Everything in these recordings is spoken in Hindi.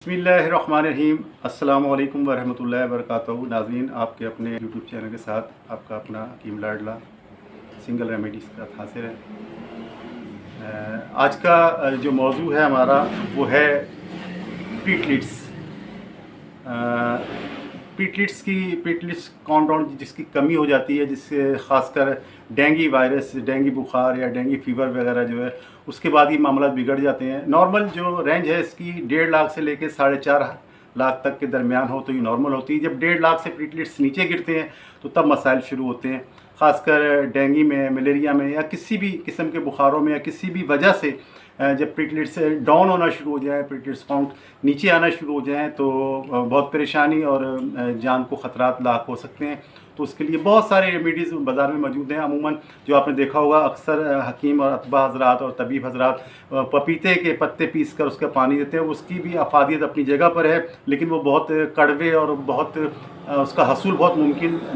बिस्मिल्लाहिर्रहमानिर्रहीम। अस्सलामु अलैकुम वरहमतुल्लाहि वबरकातुहू। नाज़रीन, आपके अपने यूट्यूब चैनल के साथ आपका अपना हकीम लाडला सिंगल रेमेडीज़ के साथ हाजिर है। आज का जो मौजू है हमारा वो है प्लेटलेट्स। प्लेटलेट्स काउंट जिसकी कमी हो जाती है, जिससे ख़ासकर डेंगू वायरस, डेंगू बुखार या डेंगू फीवर वगैरह जो है उसके बाद ही मामला बिगड़ जाते हैं। नॉर्मल जो रेंज है इसकी 1.5 लाख से लेकर 4.5 लाख तक के दरमियान हो तो ये नॉर्मल होती है। जब 1.5 लाख से प्लेटलेट्स नीचे गिरते हैं तो तब मसाइल शुरू होते हैं, ख़ासकर डेंगू में, मलेरिया में या किसी भी किस्म के बुखारों में या किसी भी वजह से जब प्लेटलेट्स डाउन होना शुरू हो जाए, प्लेटलेट्स काउंट नीचे आना शुरू हो जाए तो बहुत परेशानी और जान को ख़तरात लाक हो सकते हैं। तो उसके लिए बहुत सारे रेमेडीज़ बाज़ार में मौजूद हैं। अमूमन जो आपने देखा होगा अक्सर हकीम और अतबा हज़रात और तबीब हज़रात पपीते के पत्ते पीस कर उसका पानी देते हैं। उसकी भी अफादियत अपनी जगह पर है, लेकिन वो बहुत कड़वे और बहुत उसका हसूल बहुत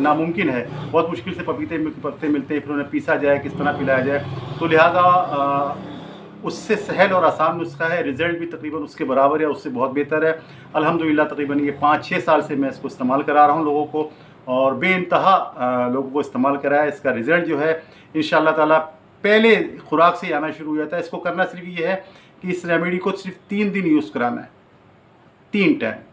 नामुमकिन है। बहुत मुश्किल से पपीते के पत्ते मिलते हैं, फिर उन्हें पीसा जाए, किस तरह पिलाया जाए। तो लिहाजा उससे सहल और आसान नुस्खा है, रिज़ल्ट भी तकरीबन उसके बराबर है, उससे बहुत बेहतर है। अल्हम्दुलिल्लाह तकरीबन ये 5-6 साल से मैं इसको इस्तेमाल करा रहा हूँ लोगों को, और बेइंतहा लोगों को इस्तेमाल कराया। इसका रिज़ल्ट जो है इंशाअल्लाह ताला पहले खुराक से आना शुरू हो जाता है। इसको करना सिर्फ ये है कि इस रेमेडी को सिर्फ 3 दिन यूज़ कराना है, 3 टाइम,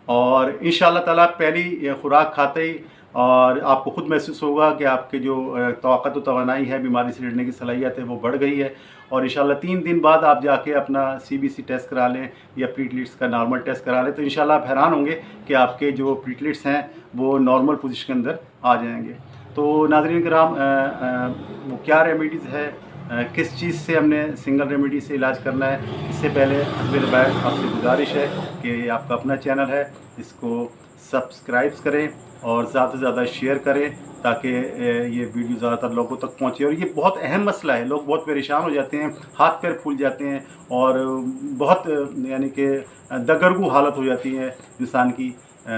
और इंशाअल्लाह ताला पहली खुराक खाते ही और आपको ख़ुद महसूस होगा कि आपके जो ताकत व तवानाई है, बीमारी से लड़ने की सलाहियत है, वो बढ़ गई है। और इंशाअल्लाह 3 दिन बाद आप जाके अपना CBC टेस्ट करा लें या प्लेटलेट्स का नॉर्मल टेस्ट करा लें, तो इंशाअल्लाह आप हैरान होंगे कि आपके जो प्लेटलेट्स हैं वो नॉर्मल पोजीशन के अंदर आ जाएंगे। तो नाज़रीन किराम, वो क्या रेमेडीज़ है, किस चीज़ से हमने सिंगल रेमेडी से इलाज करना है, इससे पहले मेरे भाई आपसे गुजारिश है कि आपका अपना चैनल है, इसको सब्सक्राइब करें और ज़्यादा से ज़्यादा शेयर करें ताकि ये वीडियो ज़्यादातर लोगों तक पहुँचे। और ये बहुत अहम मसला है, लोग बहुत परेशान हो जाते हैं, हाथ पैर फूल जाते हैं और बहुत यानी कि दगरगू हालत हो जाती है इंसान की।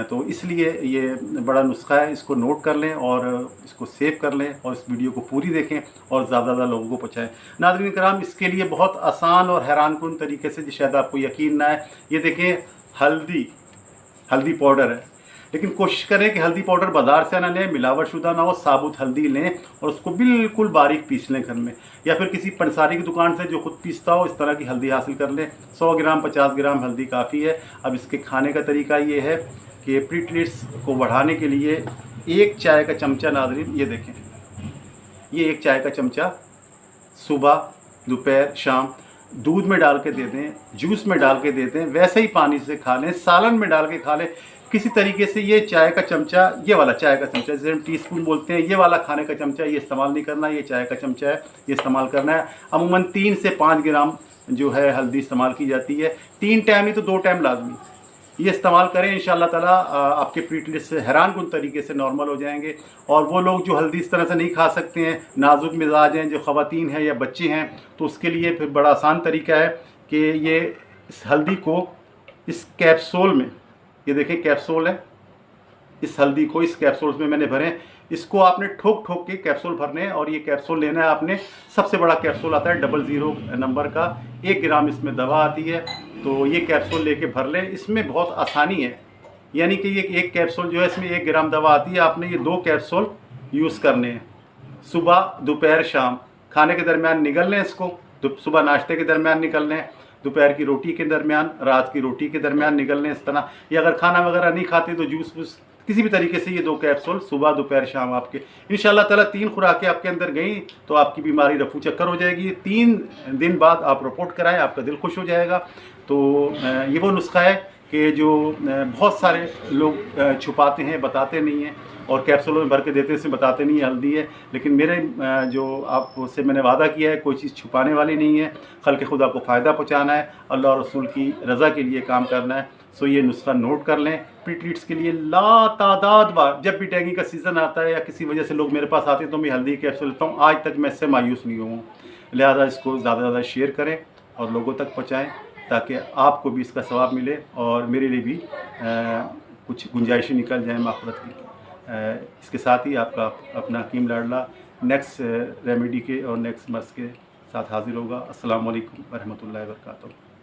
तो इसलिए ये बड़ा नुस्खा है, इसको नोट कर लें और इसको सेव कर लें और इस वीडियो को पूरी देखें और ज़्यादा लोगों को पहुँचाएँ। नाज़रीन कराम, इसके लिए बहुत आसान और हैरानकुन तरीके से, शायद आपको यकीन ना है, ये देखें हल्दी पाउडर है, लेकिन कोशिश करें कि हल्दी पाउडर बाज़ार से ना लें, मिलावट शुदा ना हो, साबुत हल्दी लें और उसको बिल्कुल बारीक पीस लें घर में, या फिर किसी पंसारी की दुकान से जो खुद पीसता हो इस तरह की हल्दी हासिल कर लें। 100 ग्राम 50 ग्राम हल्दी काफ़ी है। अब इसके खाने का तरीका ये है कि प्लेटलेट्स को बढ़ाने के लिए 1 चाय का चमचा, नाज़रीन ये देखें, ये 1 चाय का चमचा सुबह, दोपहर, शाम दूध में डाल के दे दें, जूस में डाल के दे दें, वैसे ही पानी से खा लें, सालन में डाल के खा लें, किसी तरीके से। ये चाय का चमचा, ये वाला चाय का चमचा जिसे हम टीस्पून बोलते हैं, ये वाला खाने का चमचा ये इस्तेमाल नहीं करना, ये चाय का चमचा है, ये इस्तेमाल करना है। अमूमन 3 से 5 ग्राम जो है हल्दी इस्तेमाल की जाती है। 3 टाइम नहीं तो 2 टाइम लाजमी ये इस्तेमाल करें। इंशाअल्लाह ताला आपके प्लेटलेट्स हैरानकुन तरीके से नॉर्मल हो जाएंगे। और वो लोग जो हल्दी इस तरह से नहीं खा सकते हैं, नाजुक मिजाज हैं, जो ख़वातीन हैं या बच्चे हैं, तो उसके लिए फिर बड़ा आसान तरीका है कि ये इस हल्दी को इस कैप्सूल में, ये देखें कैप्सूल है, इस हल्दी को इस कैप्सूल में मैंने भरे, इसको आपने ठोक के कैप्सूल भरने हैं। और ये कैप्सूल लेना है आपने, सबसे बड़ा कैप्सूल आता है 00 नंबर का, 1 ग्राम इसमें दवा आती है। तो ये कैप्सूल लेके भर लें। इसमें बहुत आसानी है, यानी कि ये 1 कैप्सूल जो है इसमें 1 ग्राम दवा आती है। आपने ये 2 कैप्सूल यूज़ करने हैं, सुबह, दोपहर, शाम, खाने के दरमियान निगल लें इसको, सुबह नाश्ते के दरमियान निकल लें, दोपहर की रोटी के दरमियान, रात की रोटी के दरमियान निकल लें इस तरह। या अगर खाना वगैरह नहीं खाते तो जूस वूस किसी भी तरीके से ये 2 कैप्सूल सुबह, दोपहर, शाम आपके इंशाअल्लाह ताला 3 खुराकें आपके अंदर गई तो आपकी बीमारी रफू चक्कर हो जाएगी। 3 दिन बाद आप रिपोर्ट कराएं, आपका दिल खुश हो जाएगा। तो ये वो नुस्खा है कि जो बहुत सारे लोग छुपाते हैं, बताते नहीं हैं और कैप्सूलों में भर के देते हैं, इसमें बताते नहीं है हल्दी है। लेकिन मेरे जो आपसे मैंने वादा किया है, कोई चीज़ छुपाने वाली नहीं है, खल्क़ खुदा को फ़ायदा पहुँचाना है, अल्लाह और रसूल की रज़ा के लिए काम करना है। सो ये नुस्खा नोट कर लें। प्लेटलेट्स के लिए लातादाद बार जब भी डेंगू का सीज़न आता है या किसी वजह से लोग मेरे पास आते हैं तो मैं हल्दी कैप्सूल लेता हूँ। आज तक मैं इससे मायूस नहीं हुआ हूँ। लिहाजा इसको ज़्यादा से ज़्यादा शेयर करें और लोगों तक पहुँचाएँ ताकि आपको भी इसका सवाब मिले और मेरे लिए भी कुछ गुंजाइशें निकल जाएँ आखिरत की। इसके साथ ही आपका अपना हकीम लाडला नेक्स्ट रेमेडी के और नेक्स्ट मर्ज़ के साथ हाज़िर होगा। अस्सलामु अलैकुम वरहमतुल्लाहि वबरकातुहू।